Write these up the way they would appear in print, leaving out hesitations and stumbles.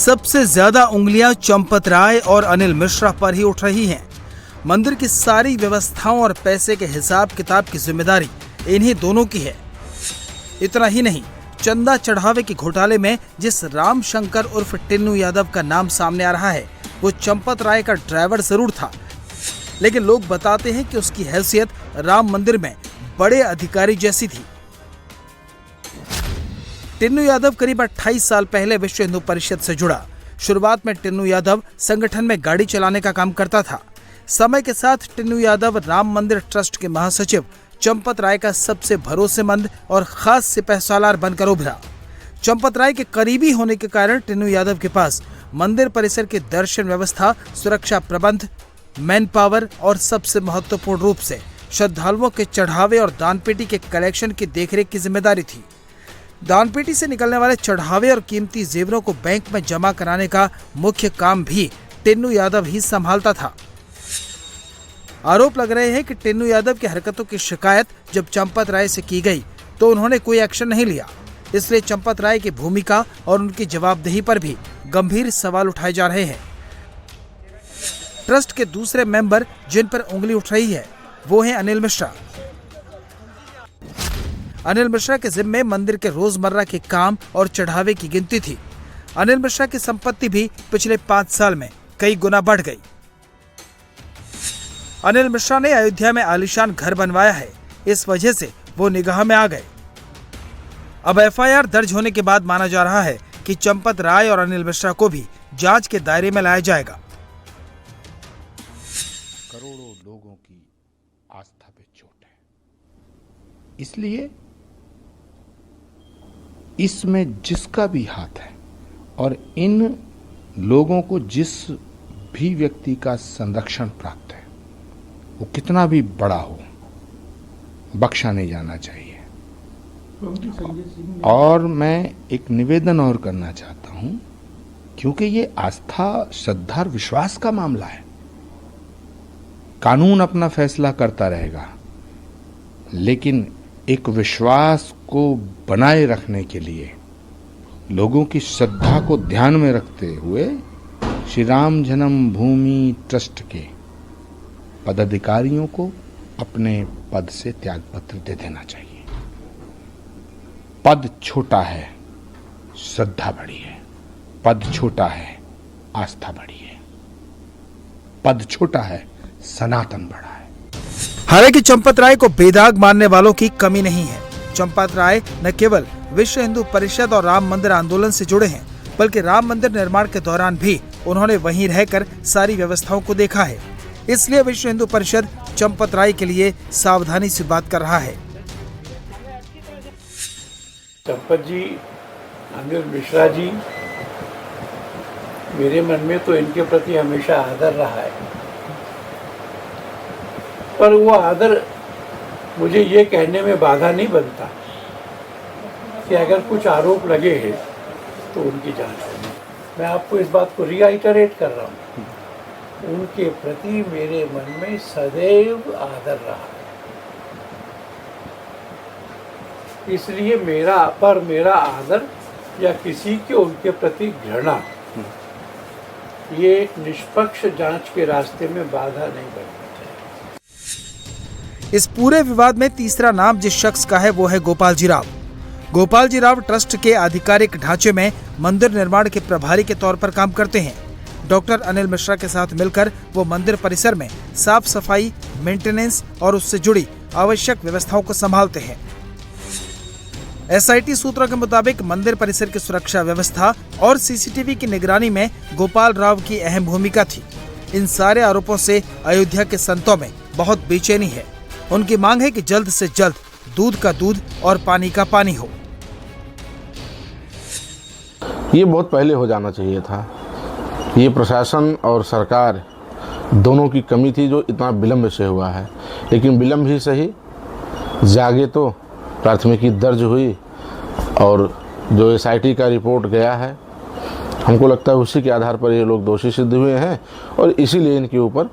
सबसे ज्यादा उंगलियां चंपत राय और अनिल मिश्रा पर ही उठ रही हैं। मंदिर की सारी व्यवस्थाओं और पैसे के हिसाब किताब की जिम्मेदारी इन्हीं दोनों की है। इतना ही नहीं, चंदा चढ़ावे के घोटाले में जिस राम शंकर उर्फ टिन्नू यादव का नाम सामने आ रहा है, वो चंपत राय का ड्राइवर जरूर था, लेकिन लोग बताते हैं कि उसकी हैसियत राम मंदिर में बड़े अधिकारी जैसी थी। टिन्नू यादव करीब 28 साल पहले विश्व हिंदू परिषद से जुड़ा। शुरुआत में टिन्नू यादव संगठन में गाड़ी चलाने का काम करता था। समय के साथ टिन्नू यादव राम मंदिर ट्रस्ट के महासचिव चंपत राय का सबसे भरोसेमंद और खास सिपहसालार बनकर उभरा। चंपत राय के करीबी होने के कारण टिन्नू यादव के पास मंदिर परिसर की दर्शन व्यवस्था, सुरक्षा प्रबंध, मैन पावर और सबसे महत्वपूर्ण रूप से श्रद्धालुओं के चढ़ावे और दानपेटी के कलेक्शन की देखरेख की जिम्मेदारी थी। दानपेटी से निकलने वाले चढ़ावे और कीमती जेवरों को बैंक में जमा कराने का मुख्य काम भी टिन्नू यादव ही संभालता था। आरोप लग रहे हैं कि टिन्नू यादव की हरकतों की शिकायत जब चंपत राय से की गई तो उन्होंने कोई एक्शन नहीं लिया। इसलिए चंपत राय की भूमिका और उनकी जवाबदेही पर भी गंभीर सवाल उठाए जा रहे हैं। ट्रस्ट के दूसरे मेंबर जिन पर उंगली उठ रही है वो हैं अनिल मिश्रा। अनिल मिश्रा के जिम्मे मंदिर के रोजमर्रा के काम और चढ़ावे की गिनती थी। अनिल मिश्रा की संपत्ति भी पिछले 5 साल में कई गुना बढ़ गई। अनिल मिश्रा ने अयोध्या में आलीशान घर बनवाया है, इस वजह से वो निगाह में आ गए। अब एफआईआर दर्ज होने के बाद माना जा रहा है कि चंपत राय और अनिल मिश्रा को भी जांच के दायरे में लाया जाएगा। करोड़ों लोगों की आस्था पे चोट है, इसलिए इसमें जिसका भी हाथ है और इन लोगों को जिस भी व्यक्ति का संरक्षण प्राप्त है, वो कितना भी बड़ा हो, बख्शा नहीं जाना चाहिए। और मैं एक निवेदन और करना चाहता हूं, क्योंकि ये आस्था, श्रद्धा और विश्वास का मामला है। कानून अपना फैसला करता रहेगा, लेकिन एक विश्वास को बनाए रखने के लिए लोगों की श्रद्धा को ध्यान में रखते हुए श्री राम जन्मभूमि ट्रस्ट के पदाधिकारियों को अपने पद से त्यागपत्र दे देना चाहिए। पद छोटा है, श्रद्धा बड़ी है। पद छोटा है, आस्था बड़ी है। पद छोटा है, सनातन बड़ा है। हालांकि चंपत राय को बेदाग मानने वालों की कमी नहीं है। चंपत राय न केवल विश्व हिंदू परिषद और राम मंदिर आंदोलन से जुड़े हैं, बल्कि राम मंदिर निर्माण के दौरान भी उन्होंने वहीं रहकर सारी व्यवस्थाओं को देखा है। इसलिए विश्व हिंदू परिषद चंपत राय के लिए सावधानी से बात कर रहा है। चंपत जी, अनिल मिश्रा जी, मेरे मन में तो इनके प्रति हमेशा आदर रहा है, पर वो आदर मुझे ये कहने में बाधा नहीं बनता कि अगर कुछ आरोप लगे हैं तो उनकी जांच होगी। मैं आपको इस बात को रिआइटरेट कर रहा हूँ, उनके प्रति मेरे मन में सदैव आदर रहा है। इसलिए मेरा आदर या किसी के उनके प्रति घृणा ये निष्पक्ष जांच के रास्ते में बाधा नहीं बनता। इस पूरे विवाद में तीसरा नाम जिस शख्स का है वो है गोपाल जी राव। गोपाल जी राव ट्रस्ट के आधिकारिक ढांचे में मंदिर निर्माण के प्रभारी के तौर पर काम करते हैं। डॉक्टर अनिल मिश्रा के साथ मिलकर वो मंदिर परिसर में साफ सफाई, मेंटेनेंस और उससे जुड़ी आवश्यक व्यवस्थाओं को संभालते हैं। एसआईटी सूत्रों के मुताबिक मंदिर परिसर की सुरक्षा व्यवस्था और सीसीटीवी की निगरानी में गोपाल राव की अहम भूमिका थी। इन सारे आरोपों से अयोध्या के संतों में बहुत बेचैनी है। उनकी मांग है कि जल्द से जल्द दूध का दूध और पानी का पानी हो। ये बहुत पहले हो जाना चाहिए था। ये प्रशासन और सरकार दोनों की कमी थी जो इतना विलम्ब से हुआ है, लेकिन विलम्ब ही सही, जागे तो प्राथमिकी दर्ज हुई और जो एसआईटी का रिपोर्ट गया है, हमको लगता है उसी के आधार पर ये लोग दोषी सिद्ध हुए हैं और इसीलिए इनके ऊपर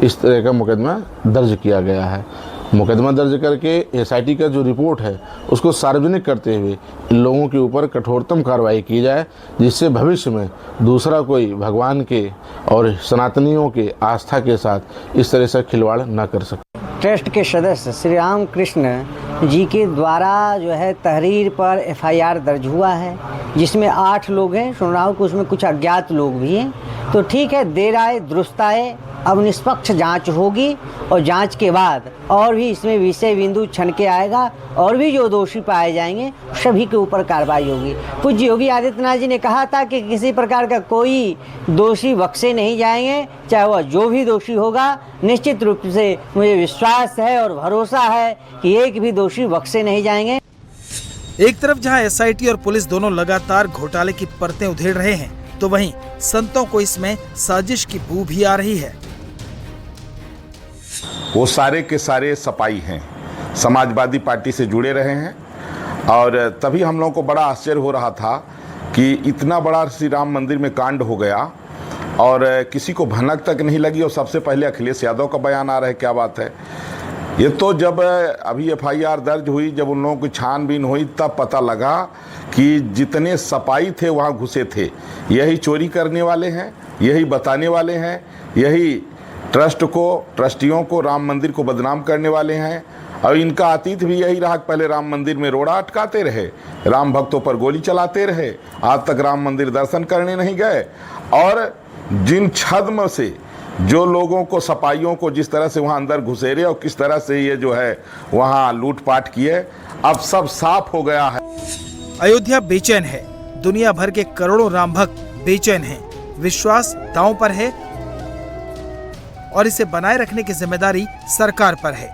इस तरह का मुकदमा दर्ज किया गया है। मुकदमा दर्ज करके एसआईटी का जो रिपोर्ट है उसको सार्वजनिक करते हुए इन लोगों के ऊपर कठोरतम कार्रवाई की जाए, जिससे भविष्य में दूसरा कोई भगवान के और सनातनियों के आस्था के साथ इस तरह से खिलवाड़ न कर सके। ट्रस्ट के सदस्य श्री राम कृष्ण जी के द्वारा जो है तहरीर पर एफआईआर दर्ज हुआ है, जिसमें 8 लोग हैं। सुन रहा हूँ कि उसमें कुछ अज्ञात लोग भी हैं। तो ठीक है, देर आए दुरुस्त आए। अब निष्पक्ष जांच होगी और जांच के बाद और भी इसमें विषय बिंदु छन के आएगा और भी जो दोषी पाए जाएंगे सभी के ऊपर कार्रवाई होगी। पूज्य योगी आदित्यनाथ जी ने कहा था कि किसी प्रकार का कोई दोषी बख्शे नहीं जाएंगे, चाहे वह जो भी दोषी होगा। निश्चित रूप से मुझे विश्वास है और भरोसा है कि एक भी दोषी बख्शे नहीं जाएंगे। एक तरफ जहां एसआईटी और पुलिस दोनों लगातार घोटाले की परतें उधेड़ रहे हैं, तो वहीं संतों को इसमें साजिश की बू भी आ रही है। वो सारे के सारे सपाई हैं, समाजवादी पार्टी से जुड़े रहे हैं। और तभी हम लोगों को बड़ा आश्चर्य हो रहा था कि इतना बड़ा श्री राम मंदिर में कांड हो गया और किसी को भनक तक नहीं लगी। और सबसे पहले अखिलेश यादव का बयान आ रहा है, क्या बात है। ये तो जब अभी एफआईआर दर्ज हुई, जब उन लोगों की छानबीन हुई, तब पता लगा कि जितने सपाई थे वहाँ घुसे थे, यही चोरी करने वाले हैं, यही बताने वाले हैं, यही ट्रस्ट को, ट्रस्टियों को, राम मंदिर को बदनाम करने वाले हैं। और इनका अतीत भी यही रहा, पहले राम मंदिर में रोड़ा अटकाते रहे, राम भक्तों पर गोली चलाते रहे, आज तक राम मंदिर दर्शन करने नहीं गए। और जिन छद्म से जो लोगों को, सपाइयों को जिस तरह से वहाँ अंदर घुसेरे और किस तरह से ये जो है वहाँ लूटपाट किए, अब सब साफ हो गया है। अयोध्या बेचैन है, दुनिया भर के करोड़ों राम भक्त बेचैन हैं। विश्वास दांव पर है और इसे बनाए रखने की जिम्मेदारी सरकार पर है।